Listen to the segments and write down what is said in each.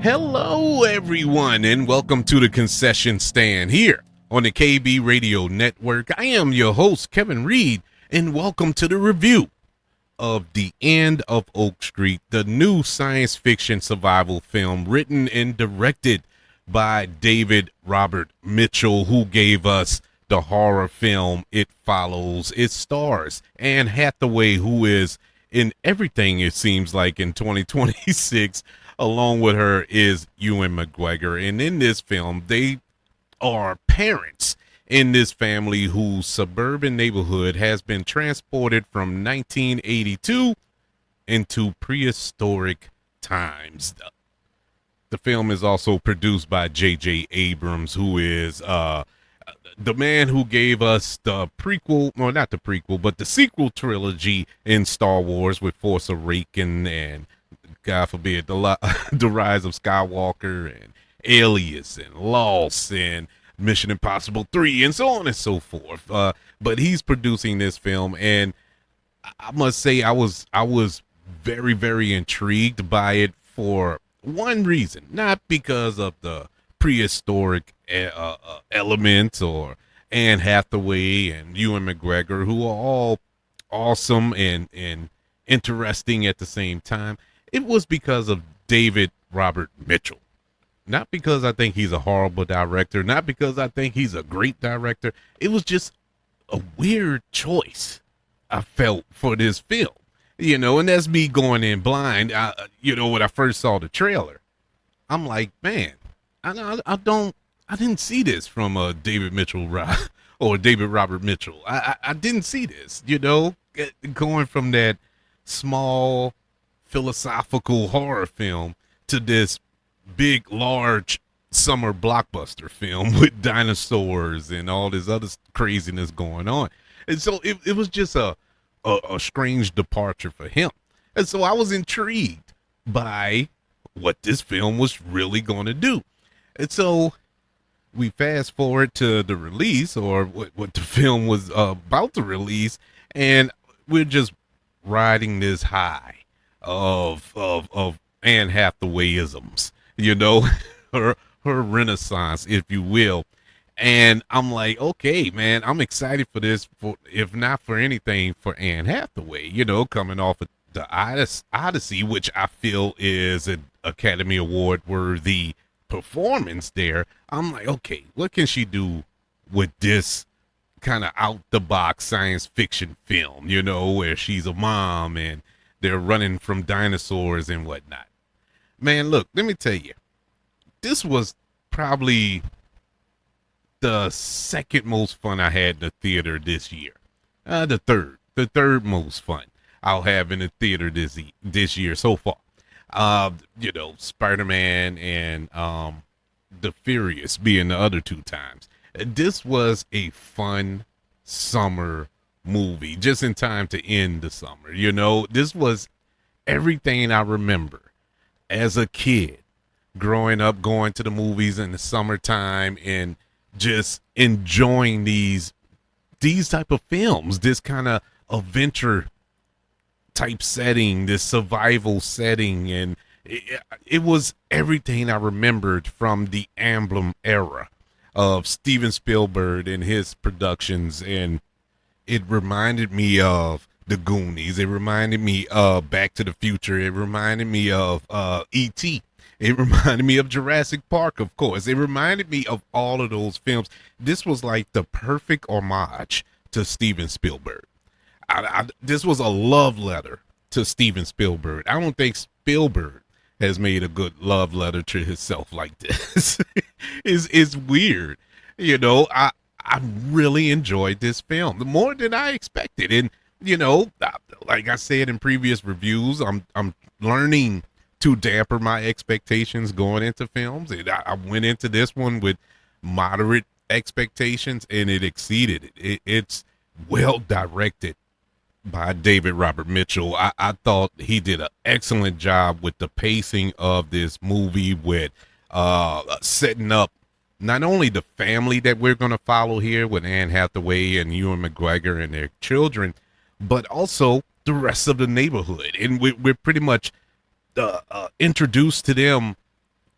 Hello, everyone, and welcome to the concession stand here on the KB Radio Network. I am your host, Kevin Reid, and welcome to the review of The End of Oak Street, the new science fiction survival film written and directed by David Robert Mitchell, who gave us the horror film It Follows. It stars Anne Hathaway, who is in everything, it seems like, in 2026. Along with her is Ewan McGregor. And in this film, they are parents in this family whose suburban neighborhood has been transported from 1982 into prehistoric times. The film is also produced by J.J. Abrams, who is the man who gave us the prequel, well, not the prequel, but the sequel trilogy in Star Wars with Force Awakens and, God forbid, the Rise of Skywalker and Alias and Lost and Mission Impossible 3 and so on and so forth. But he's producing this film, and I must say I was very, very intrigued by it for one reason, not because of the prehistoric elements or Anne Hathaway and Ewan McGregor, who are all awesome and interesting at the same time. It was because of David Robert Mitchell. Not because I think he's a horrible director, not because I think he's a great director. It was just a weird choice I felt for this film, and that's me going in blind. When I first saw the trailer, I'm like, man, I didn't see this from David Mitchell or David Robert Mitchell. I didn't see this, going from that small philosophical horror film to this big, large summer blockbuster film with dinosaurs and all this other craziness going on. And so it was just a strange departure for him. And so I was intrigued by what this film was really going to do. And so we fast forward to the release, or what the film was about to release, and we're just riding this high of Anne Hathaway-isms, her renaissance, if you will. And I'm like, okay, man, I'm excited for this, if not for anything, for Anne Hathaway, coming off of the Odyssey, which I feel is an Academy Award worthy performance there. I'm like, okay, what can she do with this kind of out the box science fiction film, where she's a mom and they're running from dinosaurs and whatnot. Man, look, let me tell you, this was probably the second most fun I had in the theater this year. The third most fun I'll have in the theater this year so far. Spider-Man and The Furious being the other two times. This was a fun summer movie, just in time to end the summer. This was everything I remember as a kid growing up, going to the movies in the summertime and just enjoying these type of films, this kind of adventure type setting, this survival setting. And it was everything I remembered from the emblem era of Steven Spielberg and his productions. And it reminded me of The Goonies. It reminded me of Back to the Future. It reminded me of E.T. It reminded me of Jurassic Park, of course. It reminded me of all of those films. This was like the perfect homage to Steven Spielberg. This was a love letter to Steven Spielberg. I don't think Spielberg has made a good love letter to himself like this. It's weird. I really enjoyed this film more than I expected. And, like I said in previous reviews, I'm learning to damper my expectations going into films. And I went into this one with moderate expectations, and it exceeded it. It's well directed by David Robert Mitchell. I thought he did an excellent job with the pacing of this movie, with setting up not only the family that we're going to follow here with Anne Hathaway and Ewan McGregor and their children, but also the rest of the neighborhood. And we're pretty much introduced to them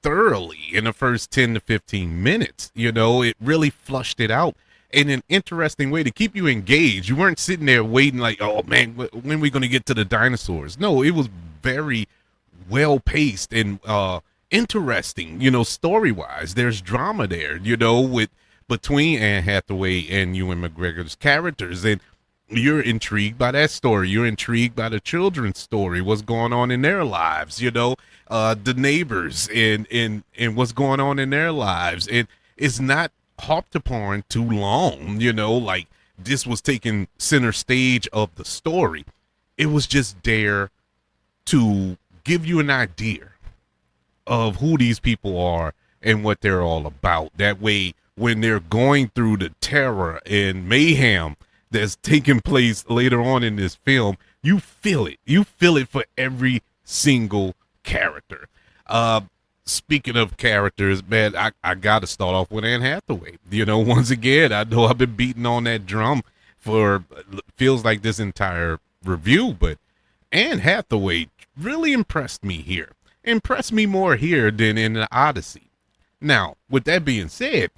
thoroughly in the first 10 to 15 minutes. It really flushed it out in an interesting way to keep you engaged. You weren't sitting there waiting like, oh man, when are we going to get to the dinosaurs? No, it was very well paced and interesting, story wise. There's drama there, with between Anne Hathaway and Ewan McGregor's characters. And you're intrigued by that story. You're intrigued by the children's story, what's going on in their lives, the neighbors and what's going on in their lives. And it's not harped upon too long, like this was taking center stage of the story. It was just there to give you an idea of who these people are and what they're all about. That way, when they're going through the terror and mayhem that's taking place later on in this film, you feel it. You feel it for every single character. Speaking of characters, man, I got to start off with Anne Hathaway. Once again, I know I've been beating on that drum for feels like this entire review, but Anne Hathaway really impressed me here. Impressed me more here than in the Odyssey. Now, with that being said,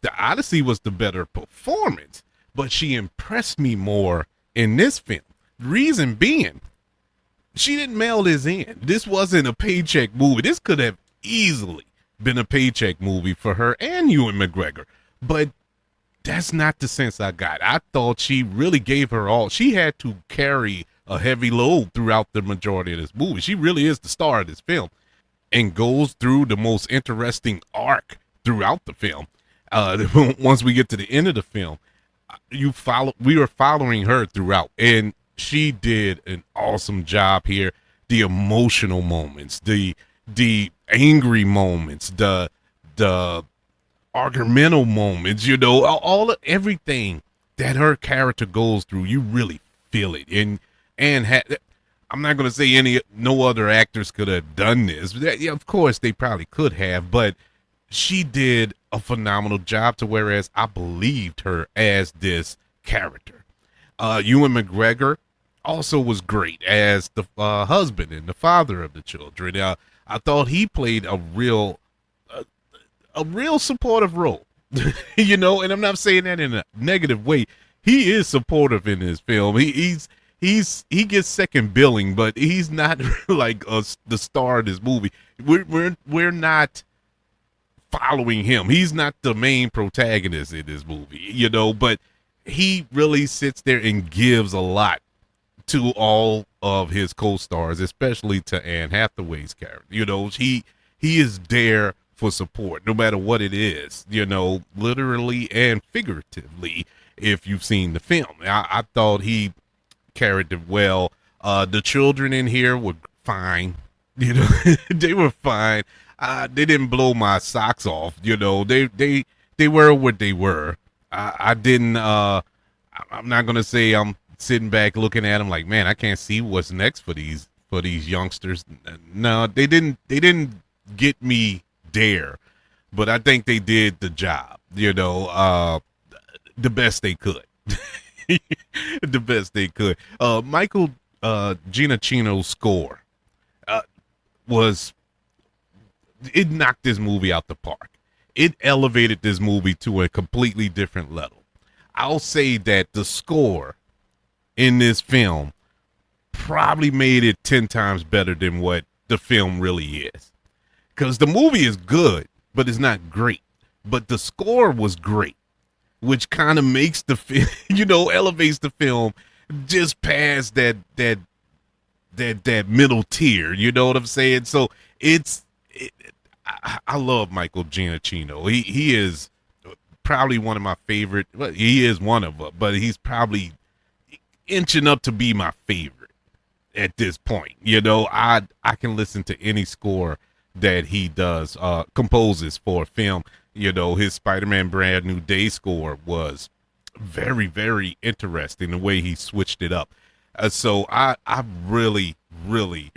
the Odyssey was the better performance, but she impressed me more in this film. Reason being, she didn't mail this in. This wasn't a paycheck movie. This could have easily been a paycheck movie for her and Ewan McGregor, but that's not the sense I got. I thought she really gave her all. She had to carry a heavy load throughout the majority of this movie. She really is the star of this film and goes through the most interesting arc throughout the film. Once we get to the end of the film, we were following her throughout, and she did an awesome job here. The emotional moments, the angry moments, the argumental moments, everything that her character goes through, you really feel it. And I'm not going to say no other actors could have done this. Yeah, of course they probably could have, but she did a phenomenal job to whereas I believed her as this character. Ewan McGregor also was great as the husband and the father of the children. I thought he played a real supportive role, and I'm not saying that in a negative way. He is supportive in this film. He gets second billing, but he's not like the star of this movie. We're not following him. He's not the main protagonist in this movie, but he really sits there and gives a lot to all of his co-stars, especially to Anne Hathaway's character. He is there for support, no matter what it is, literally and figuratively, if you've seen the film. I thought he carried it well. The children in here were fine. They were fine. They didn't blow my socks off. They were what they were. I didn't, I'm not going to say I'm sitting back looking at them like, man, I can't see what's next for these youngsters. No, they didn't get me there, but I think they did the job, the best they could. The best they could. Michael Giacchino's score it knocked this movie out the park. It elevated this movie to a completely different level. I'll say that the score in this film probably made it 10 times better than what the film really is. Because the movie is good, but it's not great. But the score was great, which kind of makes the film, elevates the film just past that middle tier. You know what I'm saying? So I love Michael Giacchino. He is probably one of my favorite. Well, he is one of them, but he's probably inching up to be my favorite at this point. I can listen to any score that he does, composes for a film. His Spider-Man Brand New Day score was very, very interesting, the way he switched it up. So I really, really,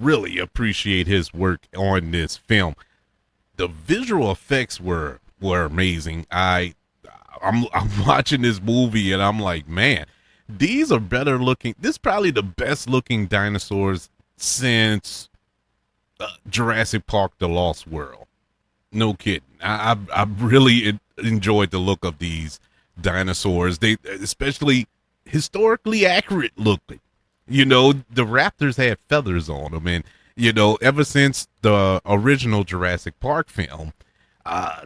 really appreciate his work on this film. The visual effects were amazing. I'm watching this movie and I'm like, man, these are better looking. This is probably the best looking dinosaurs since Jurassic Park: The Lost World. No kidding. I really enjoyed the look of these dinosaurs. They especially historically accurate looking. You know, the raptors had feathers on them, and you know, ever since the original Jurassic Park film, uh,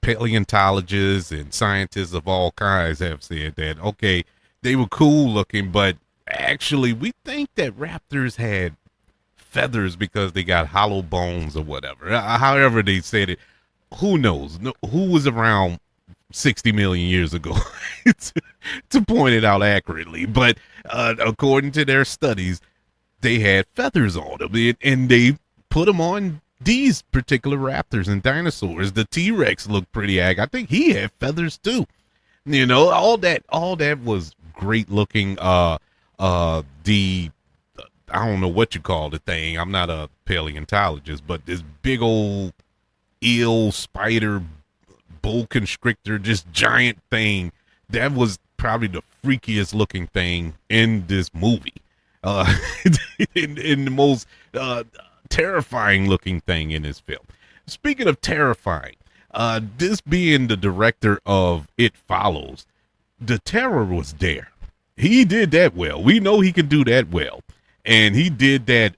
paleontologists and scientists of all kinds have said that okay, they were cool looking, but actually, we think that raptors had feathers because they got hollow bones or whatever. However they said it, who knows? No, who was around 60 million years ago to, to point it out accurately? But according to their studies, they had feathers on them, and they put them on these particular raptors and dinosaurs. The T-Rex looked pretty ag. I think he had feathers too. You know, all that was great looking. The I don't know what you call the thing. I'm not a paleontologist, but this big old eel spider boa constrictor, just giant thing, that was probably the freakiest looking thing in this movie. Uh, in the most terrifying looking thing in this film. Speaking of terrifying, this being the director of It Follows, the terror was there. He did that well. We know he can do that well. And he did that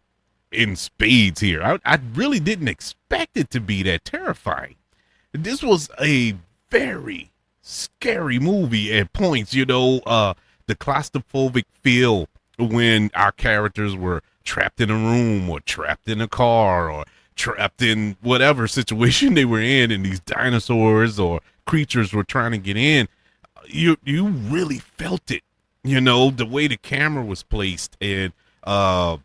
in spades here. I really didn't expect it to be that terrifying. This was a very scary movie at points, you know, the claustrophobic feel when our characters were trapped in a room or trapped in a car or trapped in whatever situation they were in, and these dinosaurs or creatures were trying to get in. You really felt it, you know, the way the camera was placed and the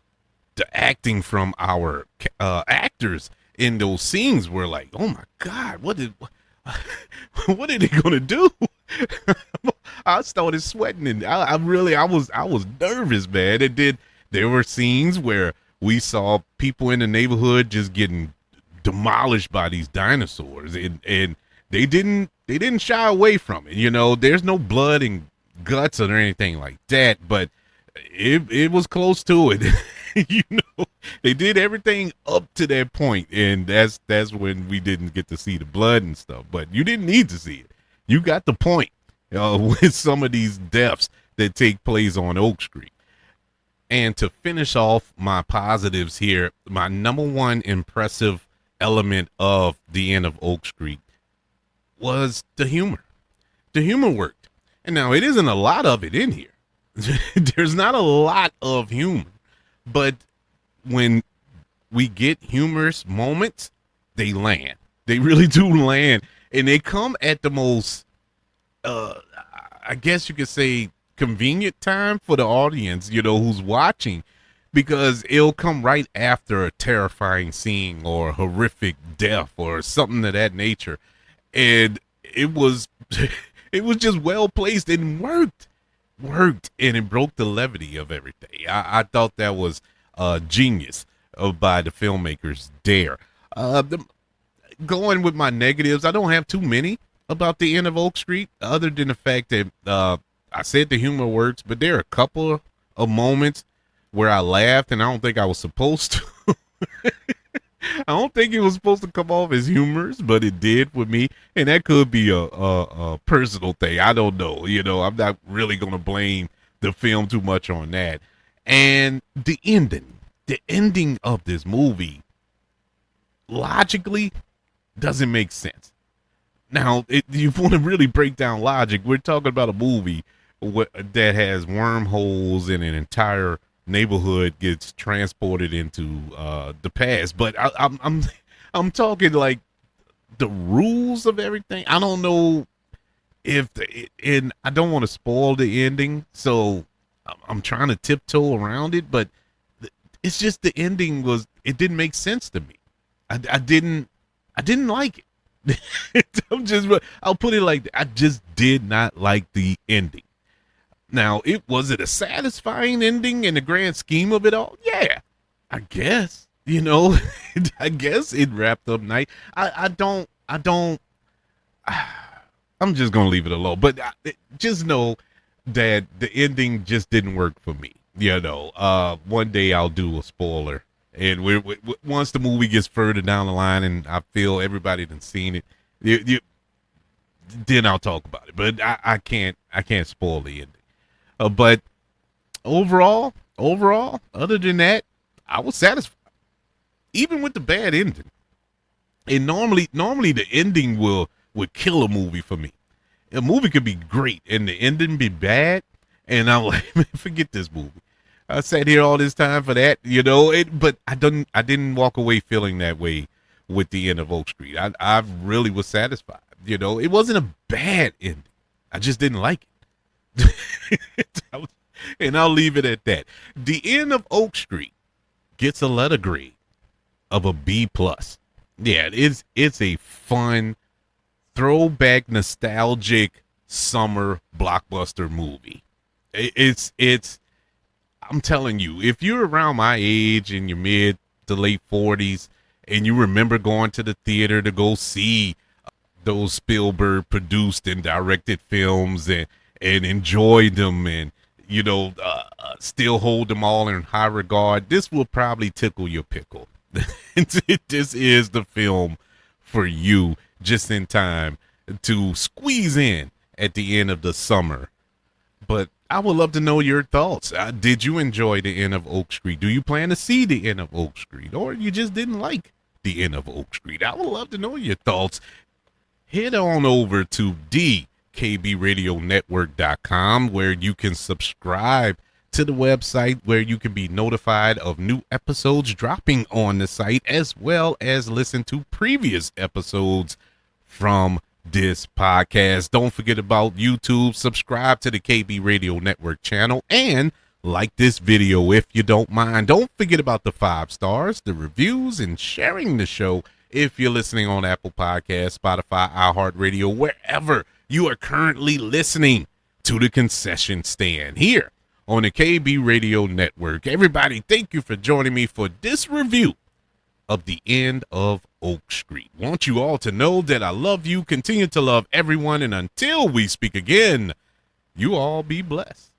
acting from our actors in those scenes were like, oh my God, what are they gonna do? I started sweating, and I was nervous, man. There were scenes where we saw people in the neighborhood just getting demolished by these dinosaurs, and they didn't shy away from it. You know, there's no blood and guts or anything like that, but it was close to it. You know, they did everything up to that point, and that's when we didn't get to see the blood and stuff. But you didn't need to see it. You got the point with some of these deaths that take place on Oak Street. And to finish off my positives here, my number one impressive element of the end of Oak Street was the humor. The humor worked. And now it isn't a lot of it in here. There's not a lot of humor, but when we get humorous moments, they land. They really do land, and they come at the most, I guess you could say, convenient time for the audience, you know, who's watching, because it'll come right after a terrifying scene or a horrific death or something of that nature, and it was it was just well placed and worked, and it broke the levity of everything. I thought that was genius by the filmmakers there. Going with my negatives, I don't have too many about the end of Oak Street, other than the fact that I said the humor works, but there are a couple of moments where I laughed, and I don't think I was supposed to. I don't think it was supposed to come off as humorous, but it did with me, and that could be a personal thing. I don't know. You know, I'm not really going to blame the film too much on that. And the ending of this movie, logically, doesn't make sense. Now, you want to really break down logic, we're talking about a movie that has wormholes and an entire neighborhood gets transported into the past. But I'm talking like the rules of everything. I don't know and I don't want to spoil the ending, so I'm trying to tiptoe around it. But it's just the ending it didn't make sense to me. I didn't like it. I'll put it like that. I just did not like the ending. Now, was it a satisfying ending in the grand scheme of it all? Yeah, I guess, you know, I guess it wrapped up nice. I'm just going to leave it alone, but just know that the ending just didn't work for me. You know, one day I'll do a spoiler And once the movie gets further down the line, and I feel everybody done seen it, then I'll talk about it. But I can't spoil the ending. But overall, other than that, I was satisfied, even with the bad ending. And normally the ending would kill a movie for me. A movie could be great and the ending be bad, and I'm like, man, forget this movie. I sat here all this time for that, but I didn't walk away feeling that way with the end of Oak Street. I really was satisfied. It wasn't a bad ending. I just didn't like it. And I'll leave it at that. The end of Oak Street gets a letter grade of a B+. Yeah, it's a fun, throwback, nostalgic summer blockbuster movie. It's I'm telling you, if you're around my age in your mid to late 40s and you remember going to the theater to go see those Spielberg produced and directed films and enjoy them and still hold them all in high regard, this will probably tickle your pickle. This is the film for you, just in time to squeeze in at the end of the summer. But I would love to know your thoughts. Did you enjoy the end of Oak Street? Do you plan to see the end of Oak Street? Or you just didn't like the end of Oak Street? I would love to know your thoughts. Head on over to kbradionetwork.com, where you can subscribe to the website, where you can be notified of new episodes dropping on the site, as well as listen to previous episodes from this podcast. Don't forget about YouTube. Subscribe to the KB Radio Network channel and like this video if you don't mind. Don't forget about the 5 stars, the reviews, and sharing the show if you're listening on Apple Podcasts, Spotify, iHeartRadio, wherever you are currently listening to the concession stand here on the KB Radio Network. Everybody, thank you for joining me for this review of the end of Oak Street. Want you all to know that I love you, continue to love everyone, and until we speak again, you all be blessed.